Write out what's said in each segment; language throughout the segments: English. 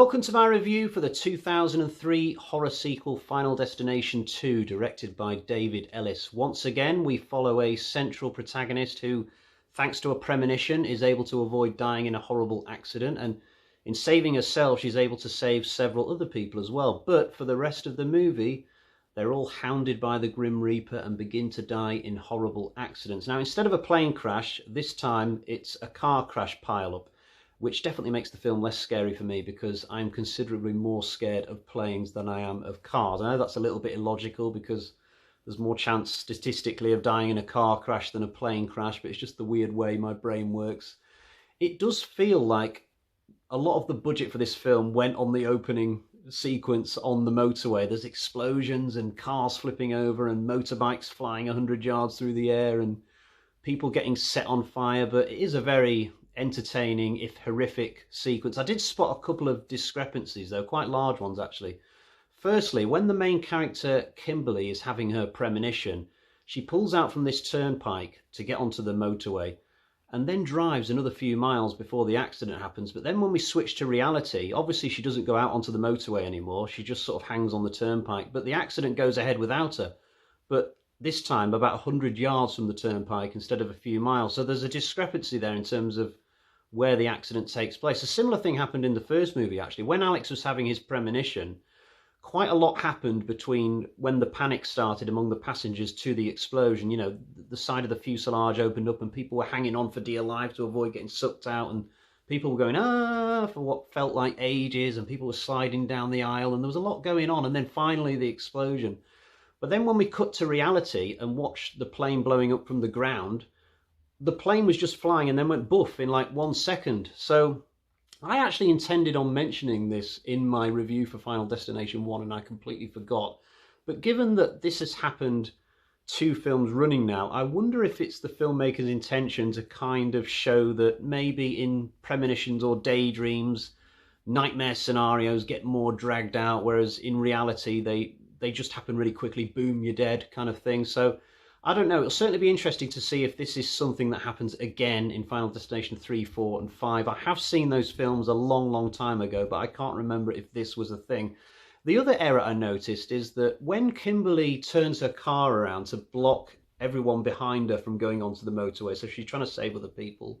welcome to my review for the 2003 horror sequel Final Destination 2, directed by David Ellis. Once again, we follow a central protagonist who, thanks to a premonition, is able to avoid dying in a horrible accident, and in saving herself, she's able to save several other people as well. But for the rest of the movie, they're all hounded by the Grim Reaper and begin to die in horrible accidents. Now, instead of a plane crash, this time it's a car crash pile-up, which definitely makes the film less scary for me because I'm considerably more scared of planes than I am of cars. I know that's a little bit illogical because there's more chance statistically of dying in a car crash than a plane crash, but it's just the weird way my brain works. It does feel like a lot of the budget for this film went on the opening sequence on the motorway. There's explosions and cars flipping over and motorbikes flying 100 yards through the air and people getting set on fire, but it is a very entertaining, if horrific, sequence. I did spot a couple of discrepancies, though, quite large ones actually. Firstly, when the main character Kimberly is having her premonition, she pulls out from this turnpike to get onto the motorway and then drives another few miles before the accident happens. But then when we switch to reality, obviously she doesn't go out onto the motorway anymore, she just sort of hangs on the turnpike, but the accident goes ahead without her, but this time about 100 yards from the turnpike instead of a few miles. So there's a discrepancy there in terms of where the accident takes place. A similar thing happened in the first movie, actually. When Alex was having his premonition, quite a lot happened between when the panic started among the passengers to the explosion. You know, the side of the fuselage opened up and people were hanging on for dear life to avoid getting sucked out, and people were going, ah, for what felt like ages, and people were sliding down the aisle, and there was a lot going on, and then finally the explosion. But then when we cut to reality and watched the plane blowing up from the ground, the plane was just flying and then went boof in like 1 second. So I actually intended on mentioning this in my review for Final Destination 1 and I completely forgot. But given that this has happened 2 films running now, I wonder if it's the filmmaker's intention to kind of show that maybe in premonitions or daydreams, nightmare scenarios get more dragged out, whereas in reality they just happen really quickly, boom, you're dead kind of thing. So I don't know, it'll certainly be interesting to see if this is something that happens again in Final Destination 3, 4 and 5. I have seen those films a long time ago, but I can't remember if this was a thing. The other error I noticed is that when Kimberly turns her car around to block everyone behind her from going onto the motorway, so she's trying to save other people,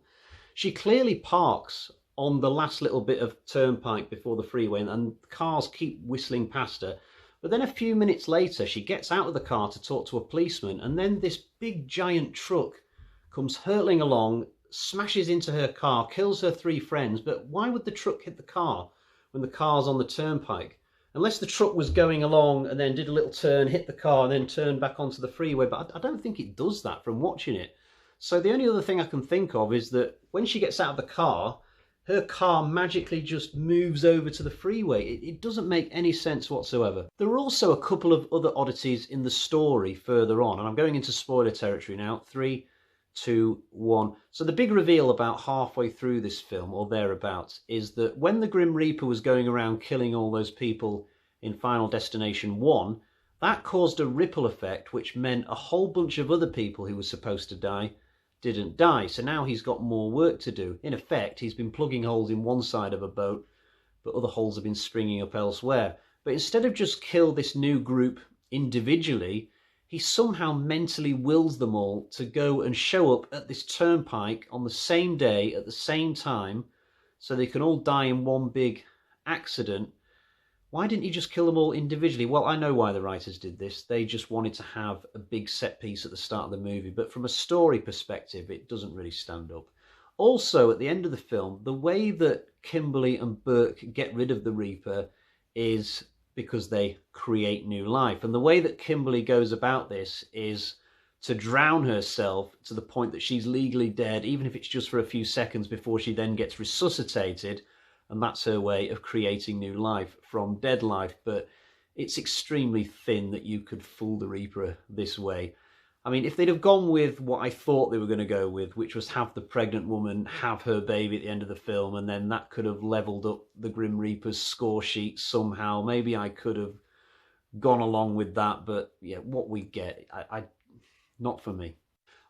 she clearly parks on the last little bit of turnpike before the freeway and cars keep whistling past her. But then a few minutes later, she gets out of the car to talk to a policeman, and then this big giant truck comes hurtling along, smashes into her car, kills her 3 friends. But why would the truck hit the car when the car's on the turnpike? Unless the truck was going along and then did a little turn, hit the car, and then turned back onto the freeway. But I don't think it does that from watching it. So the only other thing I can think of is that when she gets out of the car, her car magically just moves over to the freeway. It doesn't make any sense whatsoever. There are also a couple of other oddities in the story further on, and I'm going into spoiler territory now. 3, 2, 1. So the big reveal about halfway through this film, or thereabouts, is that when the Grim Reaper was going around killing all those people in Final Destination 1, that caused a ripple effect, which meant a whole bunch of other people who were supposed to die didn't die. So now he's got more work to do. In effect, he's been plugging holes in one side of a boat, but other holes have been springing up elsewhere. But instead of just kill this new group individually, he somehow mentally wills them all to go and show up at this turnpike on the same day at the same time so they can all die in one big accident. Why didn't he just kill them all individually? Well, I know why the writers did this. They just wanted to have a big set piece at the start of the movie. But from a story perspective, it doesn't really stand up. Also, at the end of the film, the way that Kimberly and Burke get rid of the Reaper is because they create new life. And the way that Kimberly goes about this is to drown herself to the point that she's legally dead, even if it's just for a few seconds before she then gets resuscitated. And that's her way of creating new life from dead life. But it's extremely thin that you could fool the Reaper this way. I mean, if they'd have gone with what I thought they were going to go with, which was have the pregnant woman have her baby at the end of the film, and then that could have leveled up the Grim Reaper's score sheet somehow, maybe I could have gone along with that. But yeah, what we get, not for me.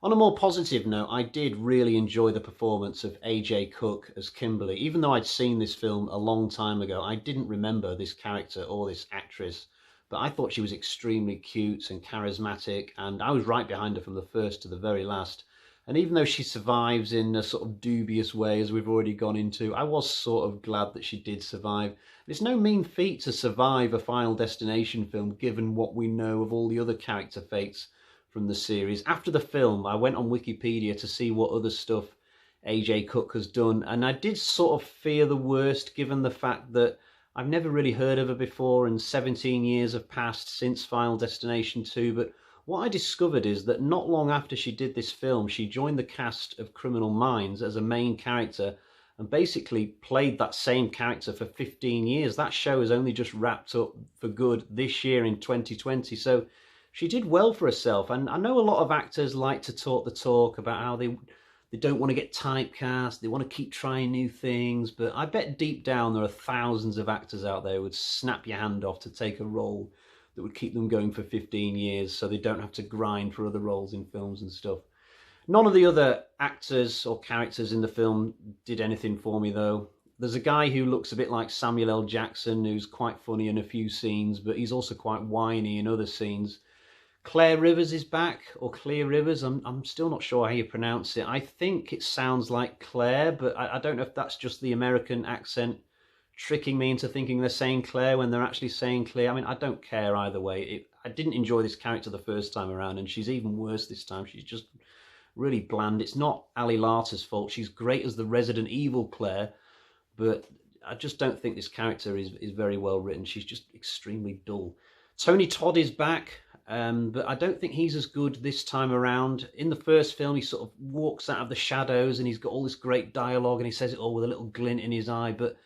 On a more positive note, I did really enjoy the performance of AJ Cook as Kimberly. Even though I'd seen this film a long time ago, I didn't remember this character or this actress. But I thought she was extremely cute and charismatic, and I was right behind her from the first to the very last. And even though she survives in a sort of dubious way, as we've already gone into, I was sort of glad that she did survive. It's no mean feat to survive a Final Destination film, given what we know of all the other character fates from the series. After the film, I went on Wikipedia to see what other stuff AJ Cook has done, and I did sort of fear the worst, given the fact that I've never really heard of her before, and 17 years have passed since Final Destination 2, but what I discovered is that not long after she did this film, she joined the cast of Criminal Minds as a main character and basically played that same character for 15 years. That show has only just wrapped up for good this year in 2020, so she did well for herself. And I know a lot of actors like to talk the talk about how they don't want to get typecast, they want to keep trying new things, but I bet deep down there are thousands of actors out there who would snap your hand off to take a role that would keep them going for 15 years so they don't have to grind for other roles in films and stuff. None of the other actors or characters in the film did anything for me, though. There's a guy who looks a bit like Samuel L. Jackson, who's quite funny in a few scenes, but he's also quite whiny in other scenes. Claire Rivers is back, or Clear Rivers. I'm still not sure how you pronounce it. I think it sounds like Claire, but I don't know if that's just the American accent tricking me into thinking they're saying Claire when they're actually saying Clear. I mean, I don't care either way. I didn't enjoy this character the first time around, and she's even worse this time. She's just really bland. It's not Ali Larter's fault. She's great as the Resident Evil Claire, but I just don't think this character is very well written. She's just extremely dull. Tony Todd is back, but I don't think he's as good this time around. In the first film, he sort of walks out of the shadows and he's got all this great dialogue and he says it all with a little glint in his eye, but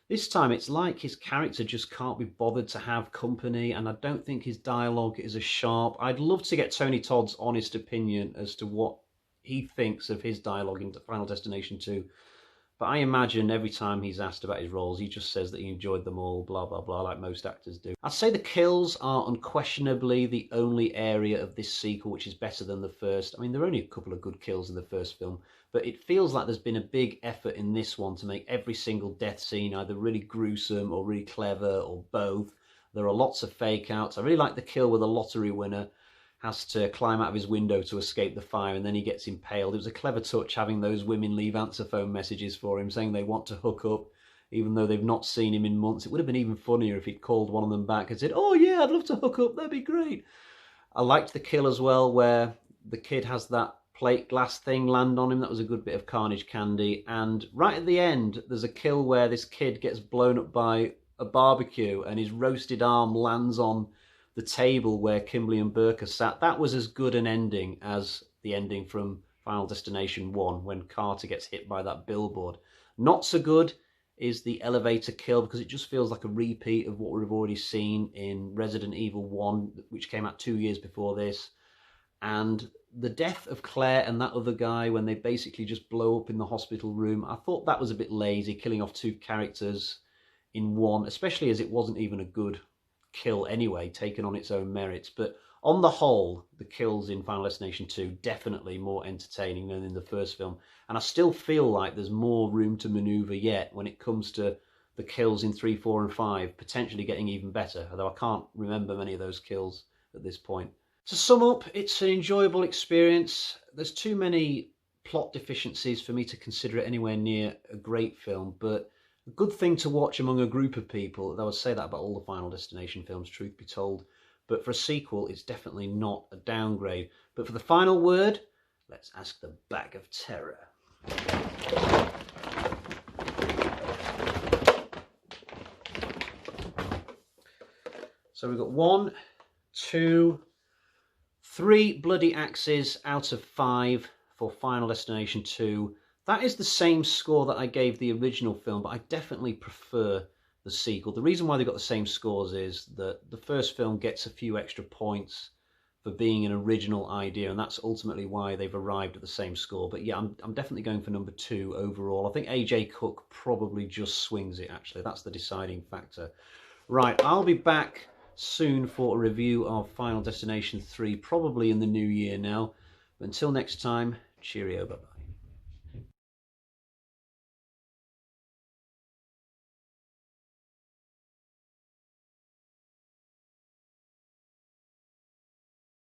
this time it's like his character just can't be bothered to have company, and I don't think his dialogue is as sharp. I'd love to get Tony Todd's honest opinion as to what he thinks of his dialogue in Final Destination 2. But I imagine every time he's asked about his roles, he just says that he enjoyed them all, blah, blah, blah, like most actors do. I'd say the kills are unquestionably the only area of this sequel which is better than the first. I mean, there are only a couple of good kills in the first film, but it feels like there's been a big effort in this one to make every single death scene either really gruesome or really clever or both. There are lots of fake outs. I really like the kill where the lottery winner has to climb out of his window to escape the fire and then he gets impaled. It was a clever touch having those women leave answer phone messages for him saying they want to hook up even though they've not seen him in months. It would have been even funnier if he'd called one of them back and said, "Oh yeah, I'd love to hook up, that'd be great." I liked the kill as well where the kid has that plate glass thing land on him. That was a good bit of carnage candy. And right at the end, there's a kill where this kid gets blown up by a barbecue and his roasted arm lands on the table where Kimberly and Burke are sat. That was as good an ending as the ending from Final Destination 1 when Carter gets hit by that billboard. Not so good is the elevator kill because it just feels like a repeat of what we've already seen in Resident Evil 1, which came out 2 years before this. And the death of Claire and that other guy when they basically just blow up in the hospital room, I thought that was a bit lazy, killing off two characters in one, especially as it wasn't even a good kill anyway, taken on its own merits. But on the whole, the kills in Final Destination 2 definitely more entertaining than in the first film, and I still feel like there's more room to maneuver yet when it comes to the kills in 3, 4 and 5 potentially getting even better, although I can't remember many of those kills at this point. To sum up, it's an enjoyable experience. There's too many plot deficiencies for me to consider it anywhere near a great film, but a good thing to watch among a group of people. I would say that about all the Final Destination films, truth be told. But for a sequel, it's definitely not a downgrade. But for the final word, let's ask the Bag of Terror. So we've got 1, 2, 3 bloody axes out of 5 for Final Destination 2. That is the same score that I gave the original film, but I definitely prefer the sequel. The reason why they got the same scores is that the first film gets a few extra points for being an original idea, and that's ultimately why they've arrived at the same score. But yeah, I'm definitely going for number 2 overall. I think AJ Cook probably just swings it, actually. That's the deciding factor. Right, I'll be back soon for a review of Final Destination 3, probably in the new year now. But until next time, cheerio, bye-bye.